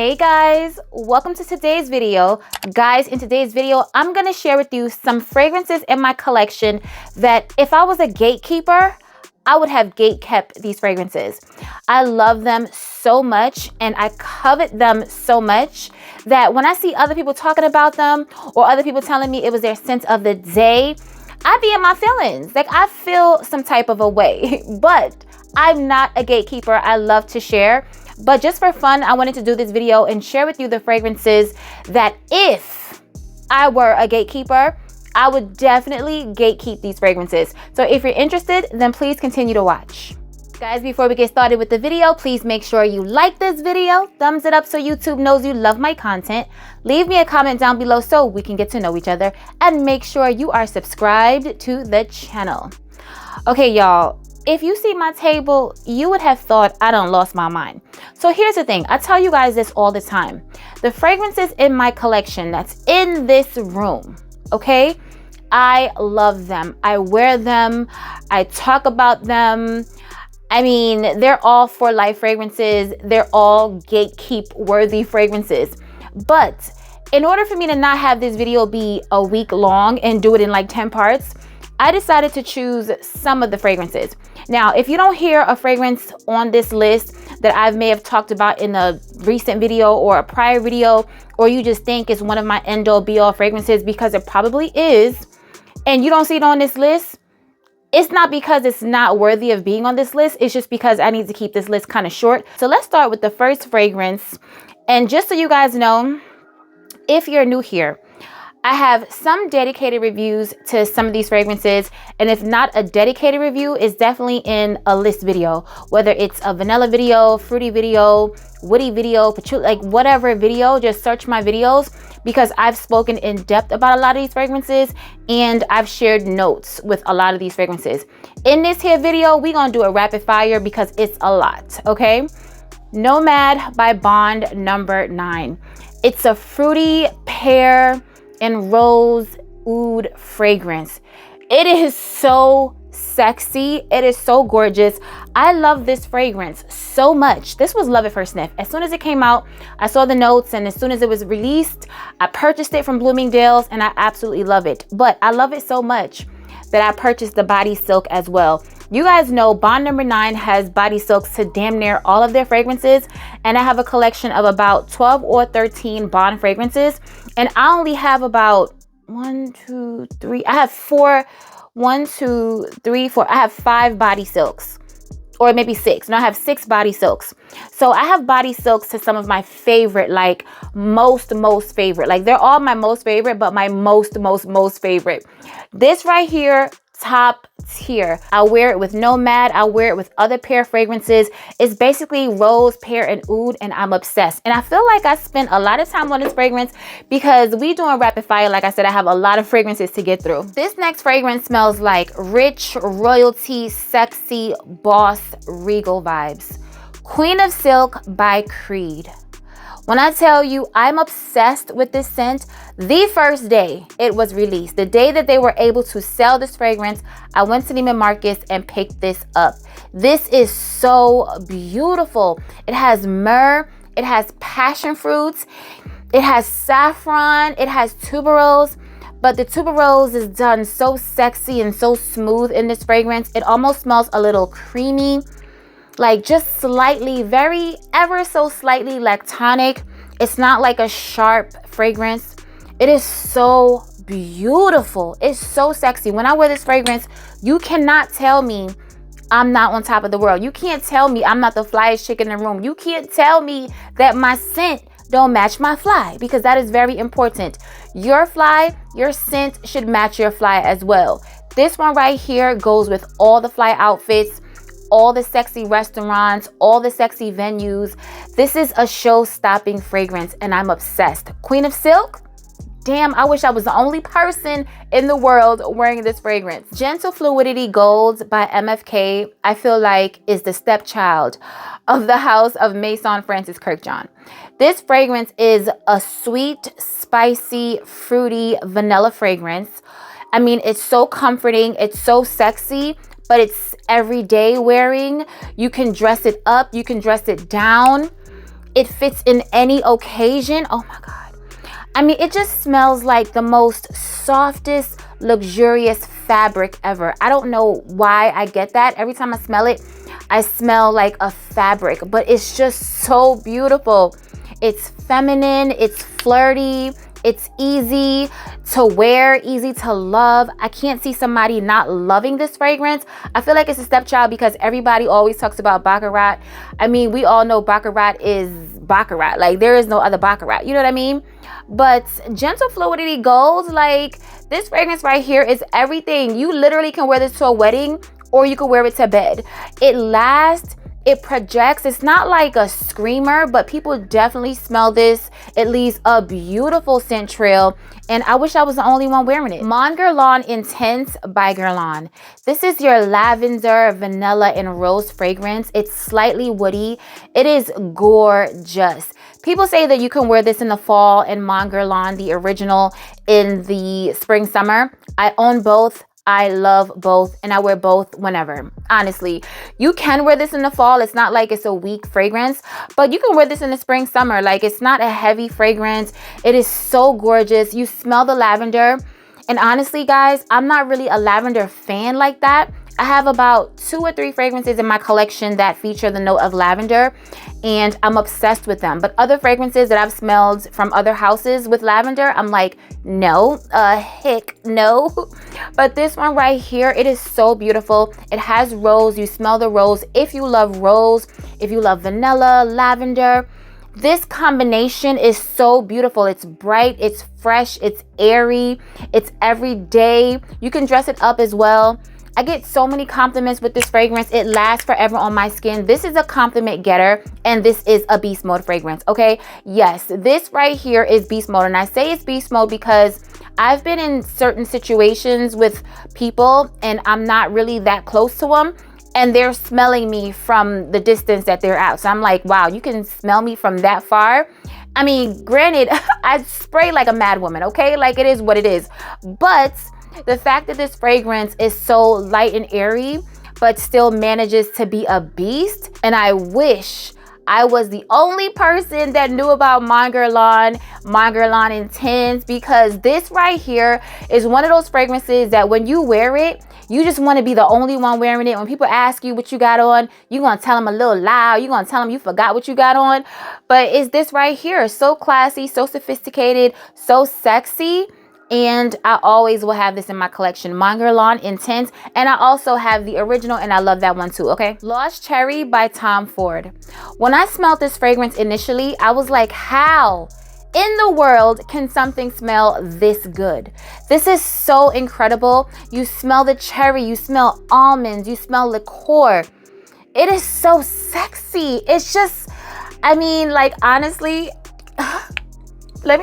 Hey guys, welcome to today's video. Guys, in today's video, I'm gonna share with you some fragrances in my collection that if I was a gatekeeper, I would have gatekept these fragrances. I love them so much and I covet them so much that when I see other people talking about them or other people telling me it was their scent of the day, I be in my feelings. Like I feel some type of a way, but I'm not a gatekeeper. I love to share. But just for fun, I wanted to do this video and share with you the fragrances that if I were a gatekeeper, I would definitely gatekeep these fragrances. So if you're interested, then please continue to watch. Guys, before we get started with the video, please make sure you like this video, thumbs it up so YouTube knows you love my content. Leave me a comment down below so we can get to know each other, and make sure you are subscribed to the channel. Okay, y'all. If you see my table, you would have thought I done lost my mind. So here's the thing. I tell you guys this all the time. The fragrances in my collection that's in this room, okay? I love them. I wear them. I talk about them. I mean, they're all for life fragrances. They're all gatekeep worthy fragrances. But in order for me to not have this video be a week long and do it in like 10 parts, I decided to choose some of the fragrances. Now, if you don't hear a fragrance on this list that I may have talked about in a recent video or a prior video, or you just think it's one of my end-all be-all fragrances, because it probably is, and you don't see it on this list, it's not because it's not worthy of being on this list. It's just because I need to keep this list kind of short. So let's start with the first fragrance. And just so you guys know, if you're new here, I have some dedicated reviews to some of these fragrances, and if not a dedicated review, it's definitely in a list video, whether it's a vanilla video, fruity video, woody video, patchouli, like whatever video. Just search my videos because I've spoken in depth about a lot of these fragrances and I've shared notes with a lot of these fragrances. In this here video, we're gonna do a rapid fire because it's a lot, okay? Nomad by Bond number 9. It's a fruity pear and rose oud fragrance. It is so sexy. It is so gorgeous. I love this fragrance so much. This was love at first sniff. As soon as it came out, I saw the notes, and as soon as it was released, I purchased it from Bloomingdale's and I absolutely love it. But I love it so much that I purchased the body silk as well. You guys know Bond number 9 has body silks to damn near all of their fragrances, and I have a collection of about 12 or 13 Bond fragrances, and I only have about 1, 2, 3. I have 4. 1, 2, 3, 4. I have 5 body silks, or maybe 6. No, I have 6 body silks. So I have body silks to some of my favorite, like most favorite. Like they're all my most favorite, but my most favorite. This right here, top tier. I wear it with Nomad. I wear it with other pear fragrances. It's basically rose, pear, and oud, and I'm obsessed. And I feel like I spent a lot of time on this fragrance because we doing rapid fire. Like I said, I have a lot of fragrances to get through. This next fragrance smells like rich, royalty, sexy, boss, Regal vibes. Queen of Silk by Creed. When I tell you I'm obsessed with this scent, the first day it was released, the day that they were able to sell this fragrance, I went to Neiman Marcus and picked this up. This is so beautiful. It has myrrh, it has passion fruits, it has saffron, it has tuberose, but the tuberose is done so sexy and so smooth in this fragrance. It almost smells a little creamy, like just slightly, very ever so slightly lactonic. It's not like a sharp fragrance. It is so beautiful. It's so sexy. When I wear this fragrance, you cannot tell me I'm not on top of the world. You can't tell me I'm not the flyest chick in the room. You can't tell me that my scent don't match my fly, because that is very important. Your fly, your scent should match your fly as well. This one right here goes with all the fly outfits, all the sexy restaurants, all the sexy venues. This is a show-stopping fragrance and I'm obsessed. Queen of Silk, damn, I wish I was the only person in the world wearing this fragrance. Gentle Fluidity Gold by MFK, I feel like is the stepchild of the house of Maison Francis Kirkjohn. This fragrance is a sweet, spicy, fruity vanilla fragrance. I mean, it's so comforting, it's so sexy, but it's everyday wearing. You can dress it up, you can dress it down. It fits in any occasion. Oh my God. I mean, it just smells like the most softest, luxurious fabric ever. I don't know why I get that. Every time I smell it, I smell like a fabric, but it's just so beautiful. It's feminine, it's flirty, it's easy to wear, easy to love. I can't see somebody not loving this fragrance. I feel like it's a stepchild because everybody always talks about Baccarat. I mean, we all know Baccarat is Baccarat. Like, there is no other Baccarat. You know what I mean? But Gentle Fluidity Gold, like, this fragrance right here is everything. You literally can wear this to a wedding or you can wear it to bed. It lasts. It projects. It's not like a screamer, but people definitely smell this. It leaves a beautiful scent trail, and I wish I was the only one wearing it. Mon Guerlain Intense by Guerlain. This is your lavender, vanilla, and rose fragrance. It's slightly woody. It is gorgeous. People say that you can wear this in the fall and Mon Guerlain, the original, in the spring, summer. I own both. I love both, and I wear both whenever. Honestly, you can wear this in the fall. It's not like it's a weak fragrance, but you can wear this in the spring, summer. Like, it's not a heavy fragrance. It is so gorgeous. You smell the lavender, and honestly, guys, I'm not really a lavender fan like that. I have about 2 or 3 fragrances in my collection that feature the note of lavender, and I'm obsessed with them. But other fragrances that I've smelled from other houses with lavender, I'm like, no, heck no. But this one right here, it is so beautiful. It has rose. You smell the rose. If you love rose, if you love vanilla, lavender, this combination is so beautiful. It's bright, it's fresh, it's airy, it's everyday. You can dress it up as well. I get so many compliments with this fragrance. It lasts forever on my skin. This is a compliment getter, and this is a beast mode fragrance, okay? Yes, this right here is beast mode, and I say it's beast mode because I've been in certain situations with people, and I'm not really that close to them, and they're smelling me from the distance that they're out. So I'm like, wow, you can smell me from that far? I mean, granted, I spray like a mad woman, okay? Like, it is what it is. But the fact that this fragrance is so light and airy, but still manages to be a beast, and I wish I was the only person that knew about Mon Guerlain Intense, because this right here is one of those fragrances that when you wear it, you just want to be the only one wearing it. When people ask you what you got on, you're going to tell them a little loud. You're going to tell them you forgot what you got on. But it's this right here. So classy, so sophisticated, so sexy. And I always will have this in my collection. Mon Guerlain Intense. And I also have the original, and I love that one too, okay? Lost Cherry by Tom Ford. When I smelled this fragrance initially, I was like, how in the world can something smell this good? This is so incredible. You smell the cherry, you smell almonds, you smell liqueur. It is so sexy. It's just, I mean, like, honestly, let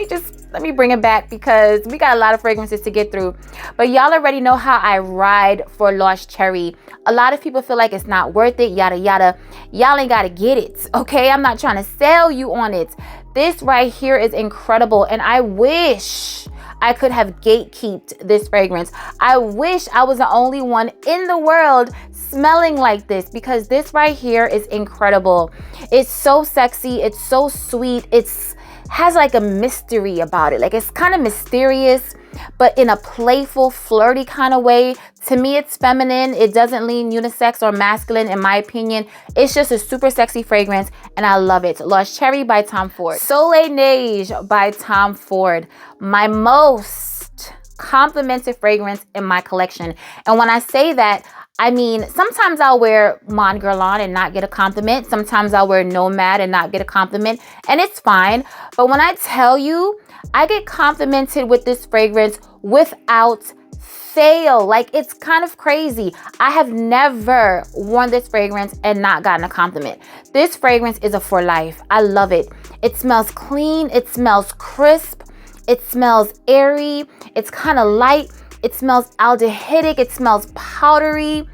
me bring it back because we got a lot of fragrances to get through. But y'all already know how I ride for Lost Cherry. A lot of people feel like it's not worth it, yada, yada. Y'all ain't got to get it, okay? I'm not trying to sell you on it. This right here is incredible, and I wish I could have gatekeeped this fragrance. I wish I was the only one in the world smelling like this, because this right here is incredible. It's so sexy. It's so sweet. It's has like a mystery about it. Like, it's kind of mysterious, but in a playful, flirty kind of way. To me, it's feminine. It doesn't lean unisex or masculine, in my opinion. It's just a super sexy fragrance, and I love it. Lost Cherry by Tom Ford. Soleil Neige by Tom Ford. My most complimented fragrance in my collection. And when I say that, I mean, sometimes I'll wear Mon Guerlain and not get a compliment. Sometimes I'll wear Nomad and not get a compliment, and it's fine. But when I tell you, I get complimented with this fragrance without fail. Like, it's kind of crazy. I have never worn this fragrance and not gotten a compliment. This fragrance is a for life. I love it. It smells clean. It smells crisp. It smells airy. It's kind of light. It smells aldehydic. It smells powdery.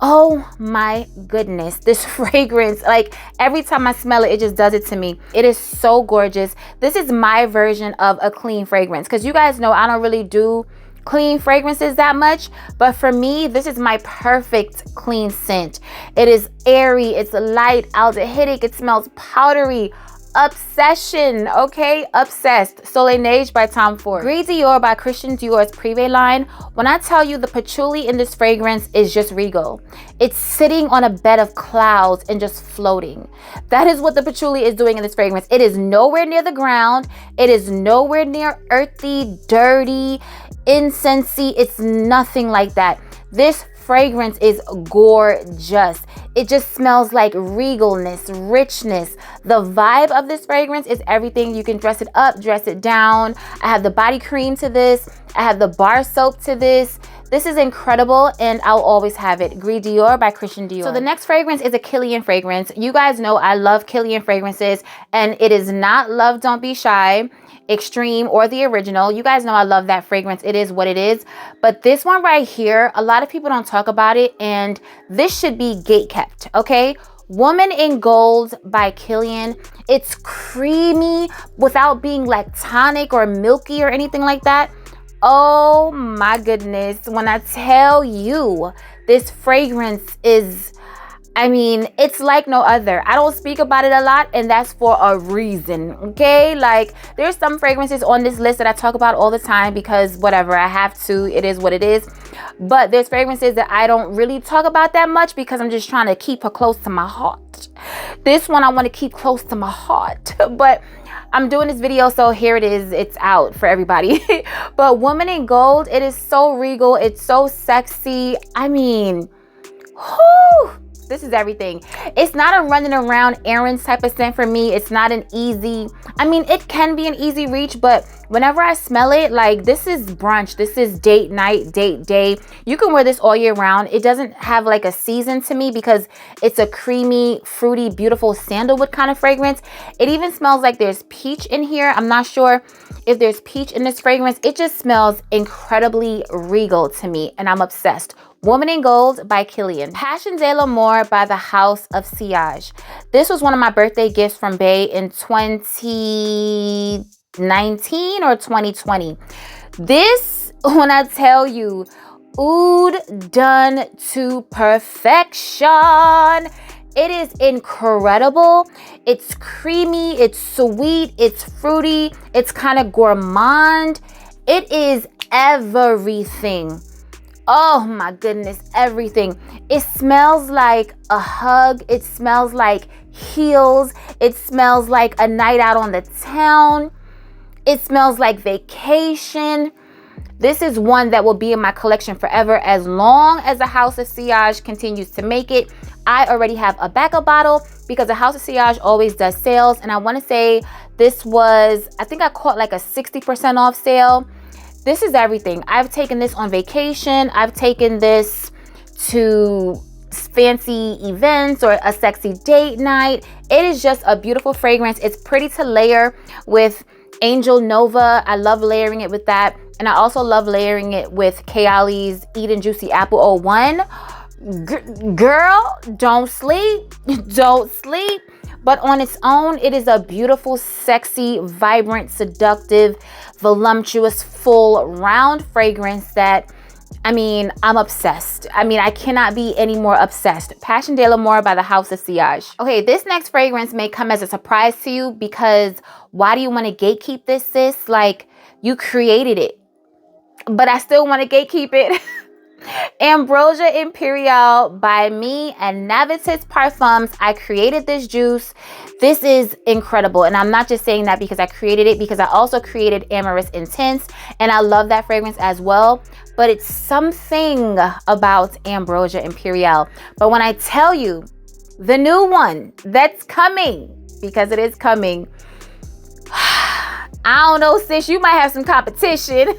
Oh my goodness, this fragrance, like, every time I smell it, it just does it to me. It is so gorgeous. This is my version of a clean fragrance, because you guys know I don't really do clean fragrances that much, but for me, this is my perfect clean scent. It is airy, it's light, aldehydic, it smells powdery. Obsession, okay? Obsessed. Soleil Neige by Tom Ford. Gris Dior by Christian Dior's Privé line. When I tell you the patchouli in this fragrance is just regal. It's sitting on a bed of clouds and just floating. That is what the patchouli is doing in this fragrance. It is nowhere near the ground. It is nowhere near earthy, dirty, incensey. It's nothing like that. This fragrance is gorgeous. It just smells like regalness, richness. The vibe of this fragrance is everything. You can dress it up, dress it down. I have the body cream to this. I have the bar soap to this. This is incredible and I'll always have it. Gris Dior by Christian Dior. So the next fragrance is a Kilian fragrance. You guys know I love Kilian fragrances and it is not Love Don't Be Shy, Extreme, or the original. You guys know I love that fragrance. It is what it is. But this one right here, a lot of people don't talk about it and this should be gatekept, okay? Woman in Gold by Kilian. It's creamy without being lactonic or milky or anything like that. Oh my goodness. When I tell you this fragrance is, I mean, it's like no other. I don't speak about it a lot and that's for a reason, okay? Like there's some fragrances on this list that I talk about all the time because whatever, I have to, it is what it is. But there's fragrances that I don't really talk about that much because I'm just trying to keep her close to my heart. This one I want to keep close to my heart, but I'm doing this video, so here it is. It's out for everybody. But Woman in Gold, it is so regal. It's so sexy. I mean, whew. This is everything. It's not a running around errands type of scent for me. It's not an easy, I mean, it can be an easy reach, but whenever I smell it, like this is brunch, this is date night, date day. You can wear this all year round. It doesn't have like a season to me because it's a creamy, fruity, beautiful sandalwood kind of fragrance. It even smells like there's peach in here. I'm not sure if there's peach in this fragrance. It just smells incredibly regal to me and I'm obsessed. Woman in Gold by Kilian. Passion de l'Amour by the House of Sillage. This was one of my birthday gifts from Bay in 2019 or 2020. This, when I tell you, oud done to perfection. It is incredible. It's creamy, it's sweet, it's fruity, it's kind of gourmand. It is everything. Oh my goodness, everything. It smells like a hug. It smells like heels. It smells like a night out on the town. It smells like vacation. This is one that will be in my collection forever as long as the House of Sillage continues to make it. I already have a backup bottle because the House of Sillage always does sales. And I want to say this was, I think I caught like a 60% off sale. This is everything. I've taken this on vacation. I've taken this to fancy events or a sexy date night. It is just a beautiful fragrance. It's pretty to layer with Angel Nova. I love layering it with that. And I also love layering it with Kayali's Eat and Juicy Apple 01. Girl, don't sleep. Don't sleep. But on its own, it is a beautiful, sexy, vibrant, seductive, voluptuous, full, round fragrance that, I mean, I'm obsessed. I mean, I cannot be any more obsessed. Passion de l'Amour by the House of Sillage. Okay, this next fragrance may come as a surprise to you because why do you want to gatekeep this, sis? Like, you created it. But I still want to gatekeep it. Ambrosia Imperial by me and Navitis Parfums. I created this juice. This is incredible. And I'm not just saying that because I created it, because I also created Amorous Intense. And I love that fragrance as well. But it's something about Ambrosia Imperial. But when I tell you the new one that's coming, because it is coming, I don't know, sis, you might have some competition.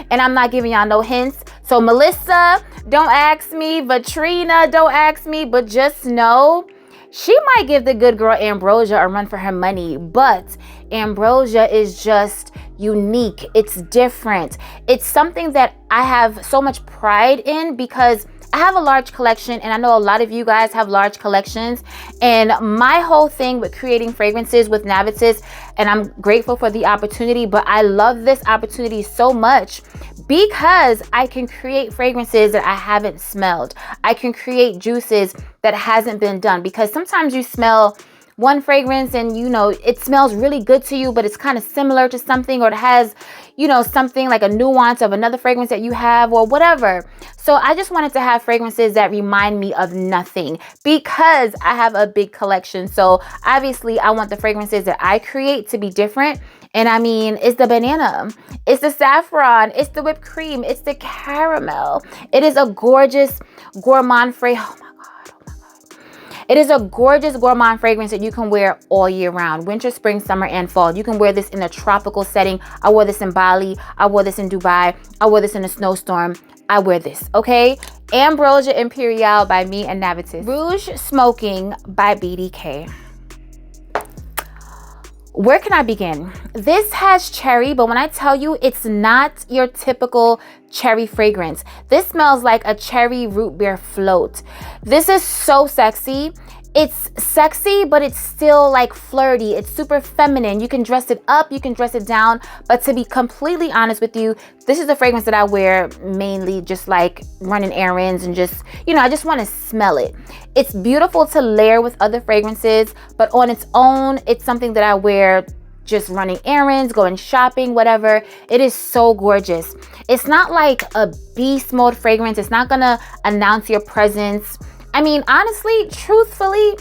And I'm not giving y'all no hints. So Melissa, don't ask me. Vatrina, don't ask me. But just know, she might give the good girl Ambrosia a run for her money. But Ambrosia is just unique. It's different. It's something that I have so much pride in because I have a large collection and I know a lot of you guys have large collections. And my whole thing with creating fragrances with Navitis, and I'm grateful for the opportunity, but I love this opportunity so much because I can create fragrances that I haven't smelled. I can create juices that hasn't been done, because sometimes you smell one fragrance and you know it smells really good to you, but it's kind of similar to something, or it has, you know, something like a nuance of another fragrance that you have or whatever. So I just wanted to have fragrances that remind me of nothing, because I have a big collection. So obviously I want the fragrances that I create to be different. And I mean, it's the banana, it's the saffron, it's the whipped cream, it's the caramel. It is a gorgeous gourmand fragrance. Oh my God. It is a gorgeous gourmand fragrance that you can wear all year round, winter, spring, summer, and fall. You can wear this in a tropical setting. I wore this in Bali. I wore this in Dubai. I wore this in a snowstorm. I wear this, okay? Ambrosia Imperial by me and Navitus. Rouge Smoking by BDK. Where can I begin? This has cherry, but when I tell you, it's not your typical cherry fragrance. This smells like a cherry root beer float. This is so sexy. It's sexy, but it's still like flirty. It's super feminine. You can dress it up, you can dress it down. But to be completely honest with you, this is a fragrance that I wear mainly just like running errands and just, you know, I just want to smell it. It's beautiful to layer with other fragrances, but on its own, it's something that I wear just running errands, going shopping, whatever. It is so gorgeous. It's not like a beast mode fragrance. It's not gonna announce your presence. I mean, honestly, truthfully,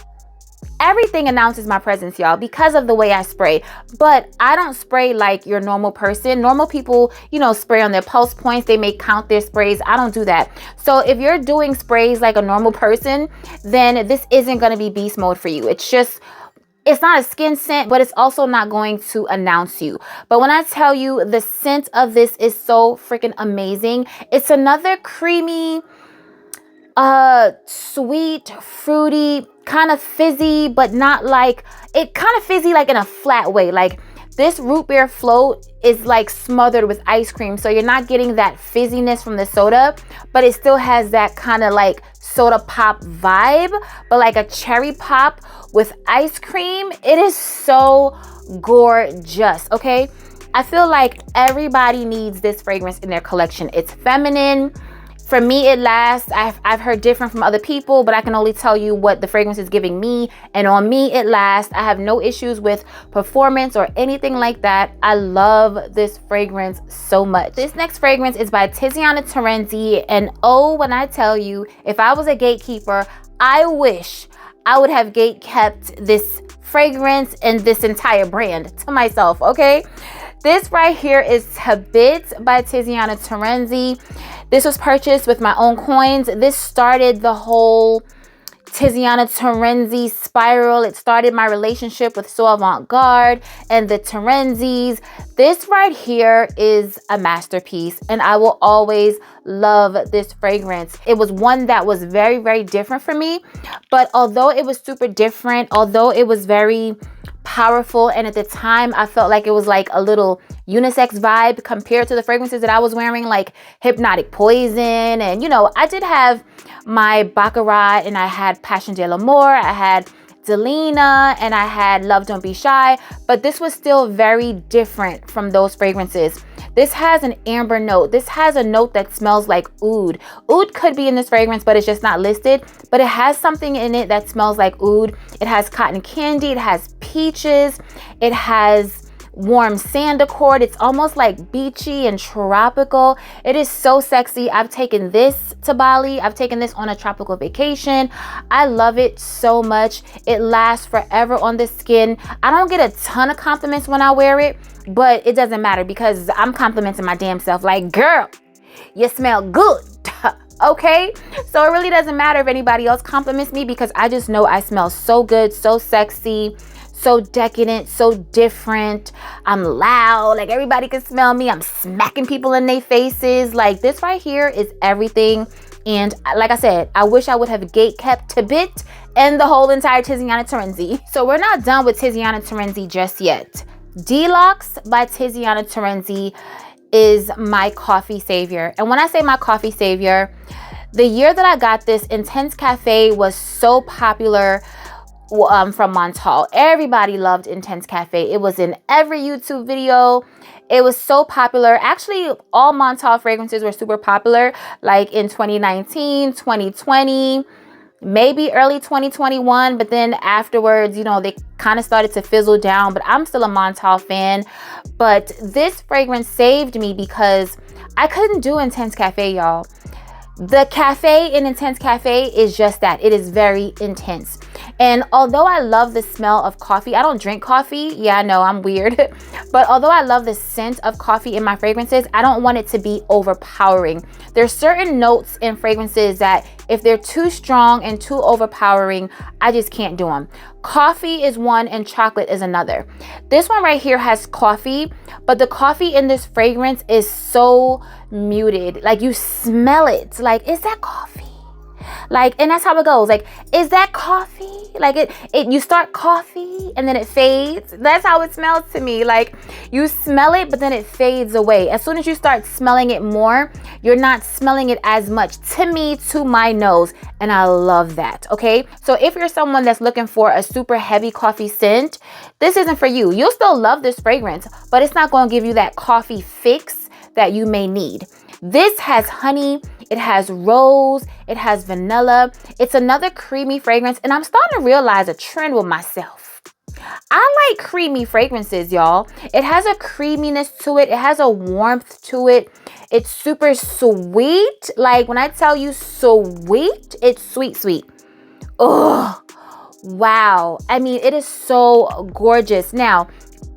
everything announces my presence, y'all, because of the way I spray. But I don't spray like your normal person. Normal people, you know, spray on their pulse points. They may count their sprays. I don't do that. So if you're doing sprays like a normal person, then this isn't going to be beast mode for you. It's just, it's not a skin scent, but it's also not going to announce you. But when I tell you, the scent of this is so freaking amazing. It's another creamy, sweet, fruity, kind of fizzy, but not like, it kind of fizzy like in a flat way. Like this root beer float is like smothered with ice cream, so you're not getting that fizziness from the soda, but it still has that kind of like soda pop vibe, but like a cherry pop with ice cream. It is so gorgeous, okay? I feel like everybody needs this fragrance in their collection. It's feminine. For me, it lasts. I've heard different from other people, but I can only tell you what the fragrance is giving me. And on me, it lasts. I have no issues with performance or anything like that. I love this fragrance so much. This next fragrance is by Tiziana Terenzi. And oh, when I tell you, if I was a gatekeeper, I wish I would have gate kept this fragrance and this entire brand to myself, okay? This right here is Habit by Tiziana Terenzi. This was purchased with my own coins. This started the whole Tiziana Terenzi spiral. It started my relationship with So Avant-Garde and the Terenzis. This right here is a masterpiece, and I will always love this fragrance. It was one that was very, very different for me, but although it was super different, although it was very powerful, and at the time I felt like it was like a little unisex vibe compared to the fragrances that I was wearing, like Hypnotic Poison, and you know, I did have my Baccarat, and I had Passion de l'Amour, I had Delina, and I had Love Don't Be Shy, but this was still very different from those fragrances. This has an amber note. This has a note that smells like oud. Oud could be in this fragrance, but it's just not listed. But it has something in it that smells like oud. It has cotton candy. It has peaches. It has warm sand accord. It's almost like beachy and tropical. It is so sexy. I've taken this to Bali. I've taken this on a tropical vacation. I love it so much. It lasts forever on the skin. I don't get a ton of compliments when I wear it, but it doesn't matter because I'm complimenting my damn self like, girl, you smell good. Okay, so it really doesn't matter if anybody else compliments me because I just know I smell so good, so sexy, so decadent, so different. I'm loud, like everybody can smell me. I'm smacking people in their faces. Like this right here is everything. And like I said, I wish I would have gate kept Habit and the whole entire Tiziana Terenzi. So we're not done with Tiziana Terenzi just yet. Deluxe by Tiziana Terenzi is my coffee savior. And when I say my coffee savior, the year that I got this, Intense Cafe was so popular from Montal. Everybody loved Intense Cafe. It was in every YouTube video. It was so popular. Actually, all Montal fragrances were super popular, like in 2019, 2020, maybe early 2021, but then afterwards, you know, they kind of started to fizzle down, but I'm still a Montal fan. But this fragrance saved me because I couldn't do Intense Cafe, y'all. The cafe in Intense Cafe is just that. It is very intense. And although I love the smell of coffee, I don't drink coffee. Yeah, I know, I'm weird. But although I love the scent of coffee in my fragrances, I don't want it to be overpowering. There's certain notes in fragrances that if they're too strong and too overpowering, I just can't do them. Coffee is one and chocolate is another. This one right here has coffee, but the coffee in this fragrance is so muted. Like, you smell it. Like, is that coffee? Like, and that's how it goes. Like, is that coffee? Like, you start coffee and then it fades. That's how it smells to me. Like, you smell it, but then it fades away. As soon as you start smelling it more, you're not smelling it as much, to me, to my nose. And I love that, okay? So if you're someone that's looking for a super heavy coffee scent, this isn't for you. You'll still love this fragrance, but it's not going to give you that coffee fix that you may need. This has honey, it has rose, it has vanilla. It's another creamy fragrance, and I'm starting to realize a trend with myself. I like creamy fragrances, y'all. It has a creaminess to it. It has a warmth to it. It's super sweet. Like, when I tell you sweet, it's sweet, sweet. Oh, wow. I mean, it is so gorgeous. Now,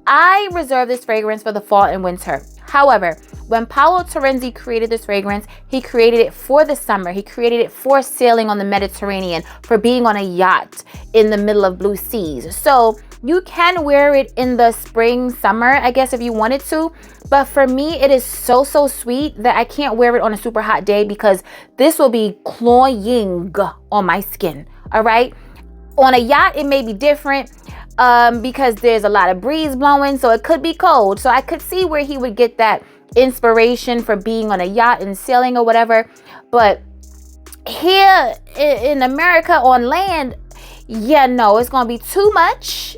I reserve this fragrance for the fall and winter. However, when Paolo Terenzi created this fragrance, he created it for the summer. He created it for sailing on the Mediterranean, for being on a yacht in the middle of blue seas. So you can wear it in the spring, summer, I guess, if you wanted to. But for me, it is so, so sweet that I can't wear it on a super hot day because this will be cloying on my skin, all right? On a yacht, it may be different because there's a lot of breeze blowing, so it could be cold. So I could see where he would get that inspiration for being on a yacht and sailing or whatever. But here in America on land, yeah, no, it's gonna be too much.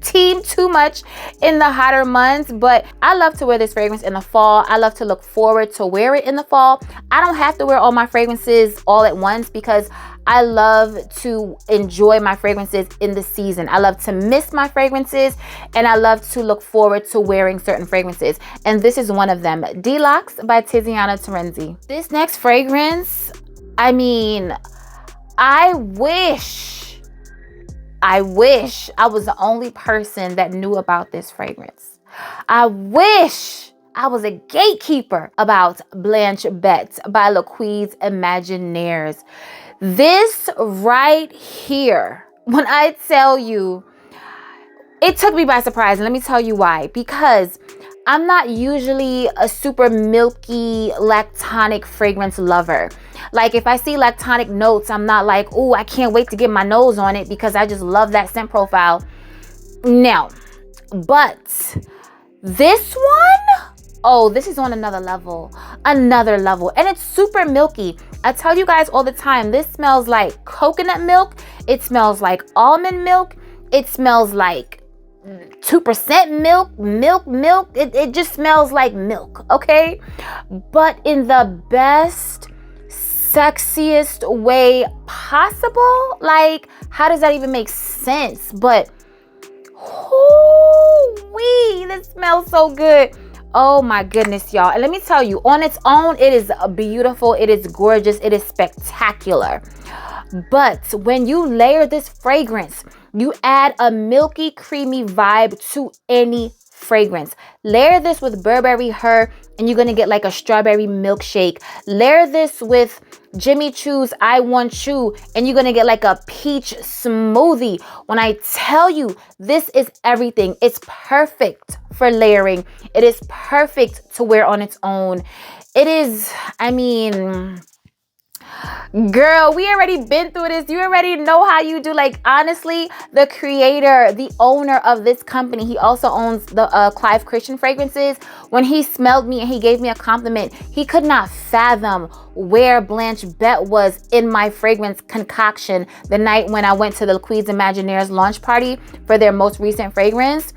Too much in the hotter months. But I love to wear this fragrance in the fall. I love to look forward to wear it in the fall. I don't have to wear all my fragrances all at once because I love to enjoy my fragrances in the season. I love to miss my fragrances, and I love to look forward to wearing certain fragrances. And this is one of them, Deluxe by Tiziana Terenzi. This next fragrance, I mean, I wish I was the only person that knew about this fragrance. I wish I was a gatekeeper about Blanche Bette by Laquise Imaginaires. This right here, when I tell you, it took me by surprise. And let me tell you why. Because I'm not usually a super milky lactonic fragrance lover. Like, if I see lactonic notes, I'm not like, oh, I can't wait to get my nose on it because I just love that scent profile. No. But this one, oh, this is on another level. Another level. And it's super milky. I tell you guys all the time, this smells like coconut milk. It smells like almond milk. It smells like 2% milk. It just smells like milk, okay? But in the best, sexiest way possible. Like, how does that even make sense? But, whoo-wee, this smells so good. Oh my goodness, y'all. And let me tell you, on its own, it is beautiful. It is gorgeous. It is spectacular. But when you layer this fragrance, you add a milky, creamy vibe to any fragrance. Layer this with Burberry Her, and you're going to get like a strawberry milkshake. Layer this with Jimmy Choo's I Want You, and you're going to get like a peach smoothie. When I tell you, this is everything. It's perfect for layering. It is perfect to wear on its own. It is, I mean, Girl, we already been through this. You already know how you do. Like, honestly, the creator, the owner of this company, he also owns the Clive Christian fragrances. When he smelled me and he gave me a compliment, he could not fathom where Blanche Bette was in my fragrance concoction the night when I went to the Queen's Imagineers launch party for their most recent fragrance.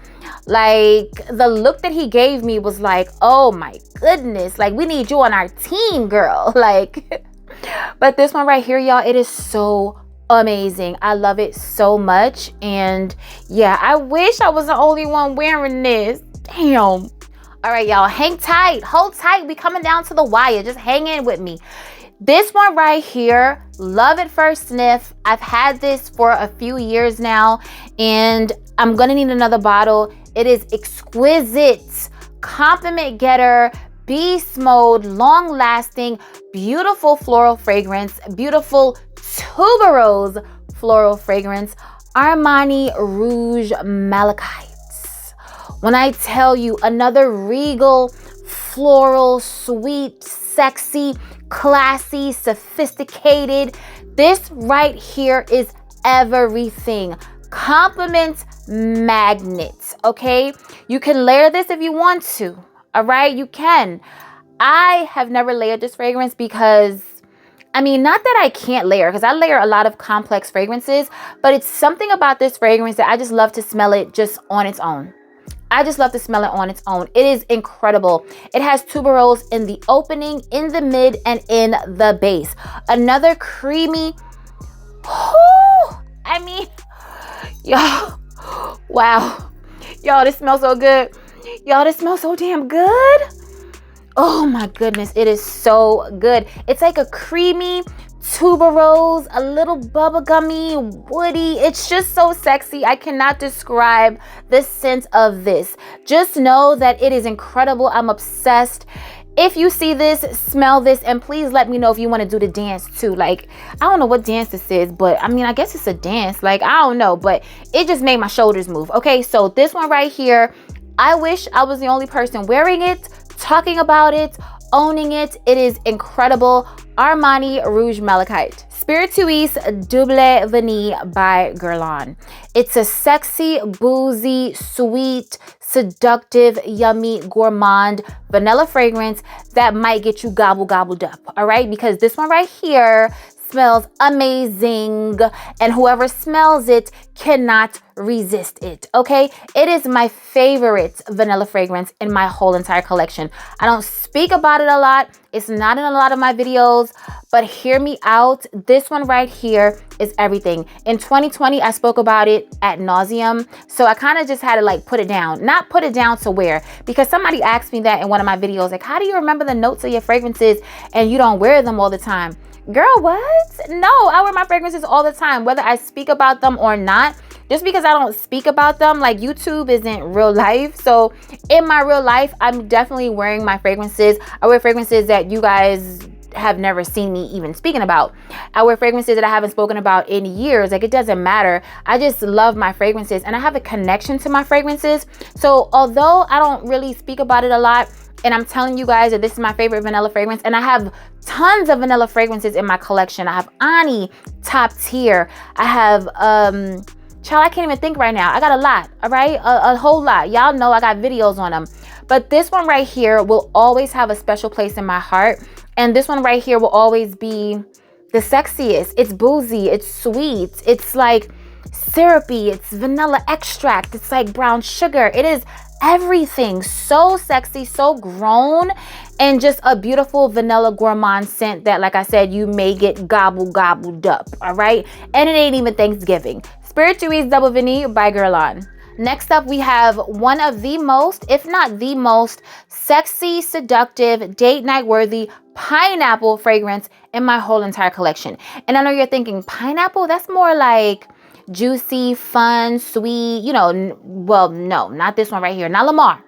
Like, the look that he gave me was like, oh my goodness, like, we need you on our team, girl. Like, but this one right here, y'all, it is so amazing. I love it so much. And yeah, I wish I was the only one wearing this. Damn. All right, y'all, hang tight, hold tight. We coming down to the wire. Just hang in with me. This one right here, love at first sniff. I've had this for a few years now, and I'm gonna need another bottle. It is Exquisite, compliment getter, beast mode, long lasting, beautiful floral fragrance, beautiful tuberose floral fragrance, Armani Rouge Malachite. When I tell you, another Regal, floral, sweet, sexy, classy, sophisticated. This right here is everything. Compliment magnet, okay? You can layer this if you want to, all right? You can. I have never layered this fragrance because, I mean, not that I can't layer, because I layer a lot of complex fragrances, but it's something about this fragrance that I just love to smell it just on its own. I just love to smell it on its own. It is incredible. It has tuberose in the opening, in the mid, and in the base. Another creamy, I mean, y'all, wow. Y'all, this smells so good. Y'all, this smells so damn good. Oh my goodness, it is so good. It's like a creamy tuberose, a little bubblegummy, woody. It's just so sexy. I cannot describe the scent of this. Just know that it is incredible. I'm obsessed. If you see this, smell this, and please let me know if you want to do the dance too. Like, I don't know what dance this is, but I mean, I guess it's a dance. Like, I don't know, but it just made my shoulders move. Okay, so this one right here, I wish I was the only person wearing it, talking about it, owning it. It is incredible. Armani Rouge Malachite. Spirituous Double Vanille by Guerlain. It's a sexy, boozy, sweet, seductive, yummy, gourmand vanilla fragrance that might get you gobbled up, all right? Because this one right here smells amazing, and whoever smells it cannot resist it, okay? It is my favorite vanilla fragrance in my whole entire collection. I don't speak about it a lot. It's not in a lot of my videos, but hear me out. This one right here is everything. In 2020, I spoke about it ad nauseum, so I kind of just had to like put it down. Not put it down to wear, because somebody asked me that in one of my videos, like, how do you remember the notes of your fragrances and you don't wear them all the time? Girl, what? No, I wear my fragrances all the time, whether I speak about them or not. Just because I don't speak about them, like, YouTube isn't real life. So in my real life, I'm definitely wearing my fragrances. I wear fragrances that you guys have never seen me even speaking about. I wear fragrances that I haven't spoken about in years. Like, it doesn't matter. I just love my fragrances, and I have a connection to my fragrances. So although I don't really speak about it a lot, and I'm telling you guys that this is my favorite vanilla fragrance, and I have tons of vanilla fragrances in my collection. I have Ani, top tier. I have, child, I can't even think right now. I got a lot, all right? A whole lot. Y'all know I got videos on them. But this one right here will always have a special place in my heart. And this one right here will always be the sexiest. It's boozy, it's sweet, it's like syrupy, it's vanilla extract, it's like brown sugar. It is everything. So sexy, so grown, and just a beautiful vanilla gourmand scent that, like I said, you may get gobbled up, all right? And it ain't even Thanksgiving. Spirituous Double Vanille by Guerlain. Next up, we have one of the most, if not the most, sexy, seductive, date night worthy pineapple fragrance in my whole entire collection. And I know you're thinking, pineapple? That's more like juicy, fun, sweet, you know. Well, no, not this one right here. Not Lamar.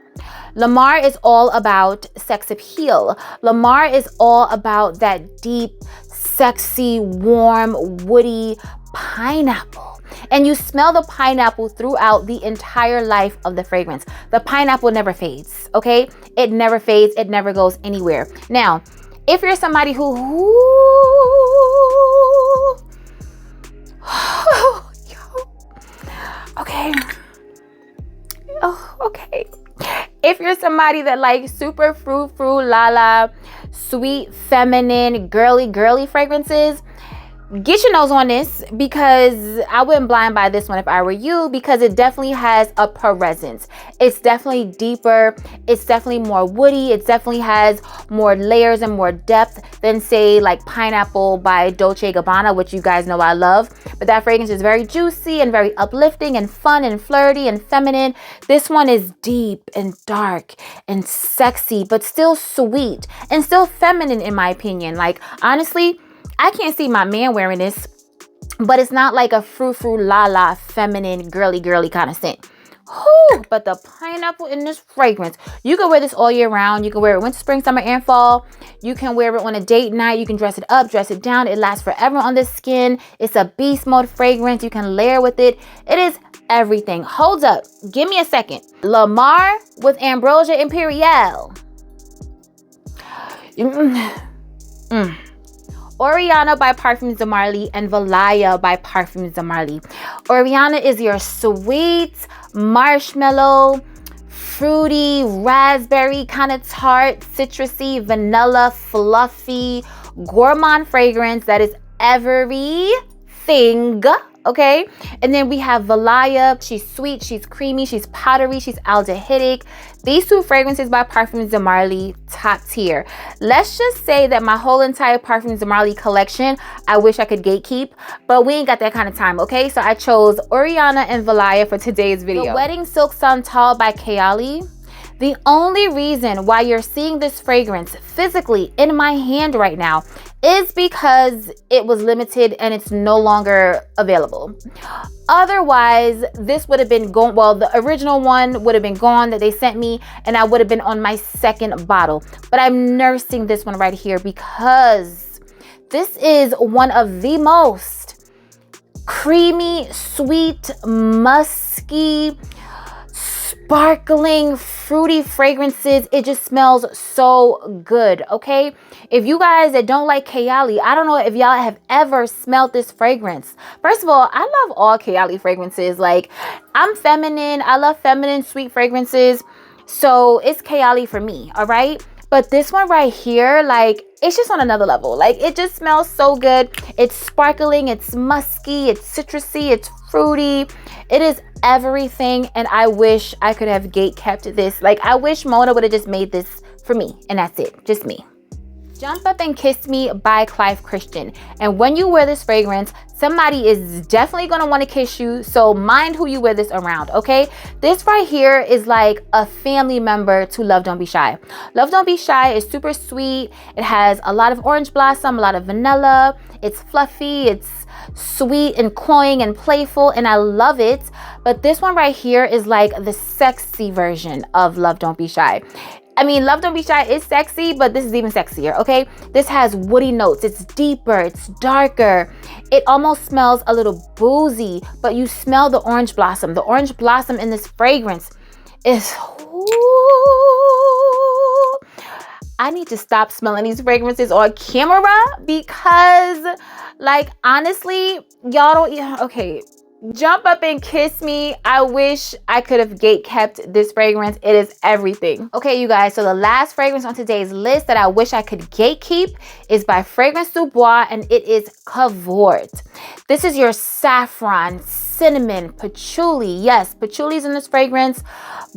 Lamar is all about sex appeal. Lamar is all about that deep, sexy, warm, woody pineapple. And you smell the pineapple throughout the entire life of the fragrance. The pineapple never fades, okay? It never fades. It never goes anywhere. Now, If you're somebody who okay. Oh, okay. If you're somebody that likes super frou la la, sweet, feminine, girly fragrances, get your nose on this, because I wouldn't blind buy this one if I were you, because it definitely has a presence. It's definitely deeper. It's definitely more woody. It definitely has more layers and more depth than, say, like Pineapple by Dolce & Gabbana, which you guys know I love. But that fragrance is very juicy and very uplifting and fun and flirty and feminine. This one is deep and dark and sexy, but still sweet and still feminine, in my opinion. Like, honestly, I can't see my man wearing this, but it's not like a frou la la feminine girly kind of scent. Whew, but the pineapple in this fragrance, you can wear this all year round. You can wear it winter, spring, summer, and fall. You can wear it on a date night. You can dress it up, dress it down. It lasts forever on the skin. It's a beast mode fragrance. You can layer with it. It is everything. Hold up. Give me a second. Lamar with Ambrosia Imperial. Oriana by Perfume de Marly and Valaya by Perfume de Marly. Oriana is your sweet, marshmallow, fruity, raspberry, kind of tart, citrusy, vanilla, fluffy, gourmand fragrance that is everything. Okay, and then we have Valaya. She's sweet, she's creamy, she's powdery, she's aldehydic. These two fragrances by Perfume de Marly, top tier. Let's just say that my whole entire Perfume de Marly collection, I wish I could gatekeep, but we ain't got that kind of time, okay? So I chose Oriana and Valaya for today's video. The Wedding Silk Santal by Kayali. The only reason why you're seeing this fragrance physically in my hand right now is because it was limited and it's no longer available. Otherwise, this would have been gone. Well, the original one would have been gone that they sent me, and I would have been on my second bottle. But I'm nursing this one right here because this is one of the most creamy, sweet, musky, sparkling, fruity fragrances. It just smells so good, okay? If you guys that don't like Kayali, I don't know if y'all have ever smelled this fragrance. First of all, I love all Kayali fragrances. Like, I'm feminine. I love feminine, sweet fragrances. So it's Kayali for me, all right? But this one right here, like, it's just on another level. Like, it just smells so good. It's sparkling, it's musky, it's citrusy, it's fruity. It is everything, and I wish I could have gate kept this. Like, I wish Mona would have just made this for me, and that's it, just me. Jump Up and Kiss Me by Clive Christian. And when you wear this fragrance, somebody is definitely going to want to kiss you. So mind who you wear this around, okay? This right here is like a family member to Love Don't Be Shy. Love Don't Be Shy is super sweet. It has a lot of orange blossom, a lot of vanilla. It's fluffy. It's sweet and cloying and playful, and I love it. But this one right here is like the sexy version of Love Don't Be Shy. I mean, Love Don't Be Shy is sexy, but this is even sexier, okay? This has woody notes. It's deeper. It's darker. It almost smells a little boozy, but you smell the orange blossom. The orange blossom in this fragrance is... Ooh, I need to stop smelling these fragrances on camera because, like, honestly, y'all don't... Okay. Jump Up and Kiss Me. I wish I could have gate kept this fragrance. It is everything. Okay, you guys, so the last fragrance on today's list that I wish I could gatekeep is by Fragrance Du Bois, and it is Cavort. This is your saffron, cinnamon, patchouli. Yes, patchouli is in this fragrance,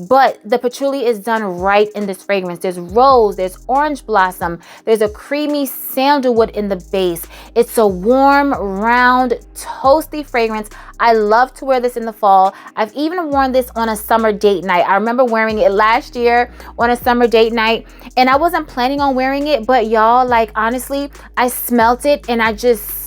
but the patchouli is done right in this fragrance. There's rose, there's orange blossom, there's a creamy sandalwood in the base. It's a warm, round, toasty fragrance. I love to wear this in the fall. I've even worn this on a summer date night. I remember wearing it last year on a summer date night, and I wasn't planning on wearing it, but y'all, like, honestly, I smelt it and I just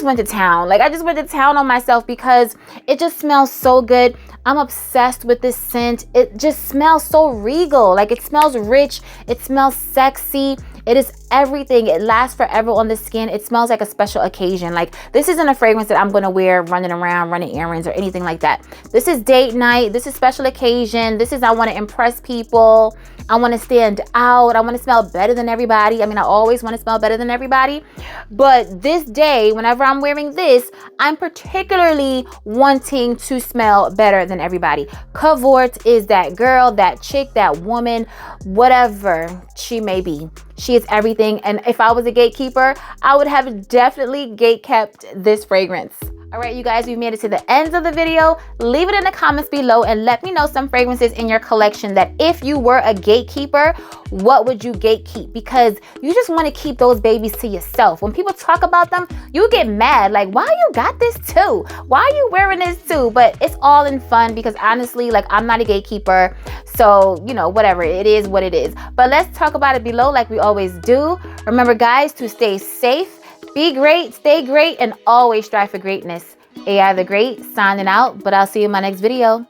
went to town. Like, I just went to town on myself because it just smells so good. I'm obsessed with this scent. It just smells so regal. Like, it smells rich. It smells sexy. It is everything. It lasts forever on the skin. It smells like a special occasion. Like, this isn't a fragrance that I'm going to wear running around, running errands or anything like that. This is date night. This is special occasion. This is I want to impress people. I want to stand out. I want to smell better than everybody. I mean, I always want to smell better than everybody. But this day, whenever I'm wearing this, I'm particularly wanting to smell better than everybody. Cavort is that girl, that chick, that woman, whatever she may be. She is everything. And if I was a gatekeeper, I would have definitely gatekept this fragrance. All right, you guys, we've made it to the end of the video. Leave it in the comments below and let me know some fragrances in your collection that if you were a gatekeeper, what would you gatekeep? Because you just want to keep those babies to yourself. When people talk about them, you get mad. Like, why you got this too? Why are you wearing this too? But it's all in fun because honestly, like, I'm not a gatekeeper. So, you know, whatever, it is what it is. But let's talk about it below like we always do. Remember, guys, to stay safe, be great, stay great, and always strive for greatness. AI the Great, signing out, but I'll see you in my next video.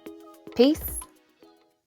Peace.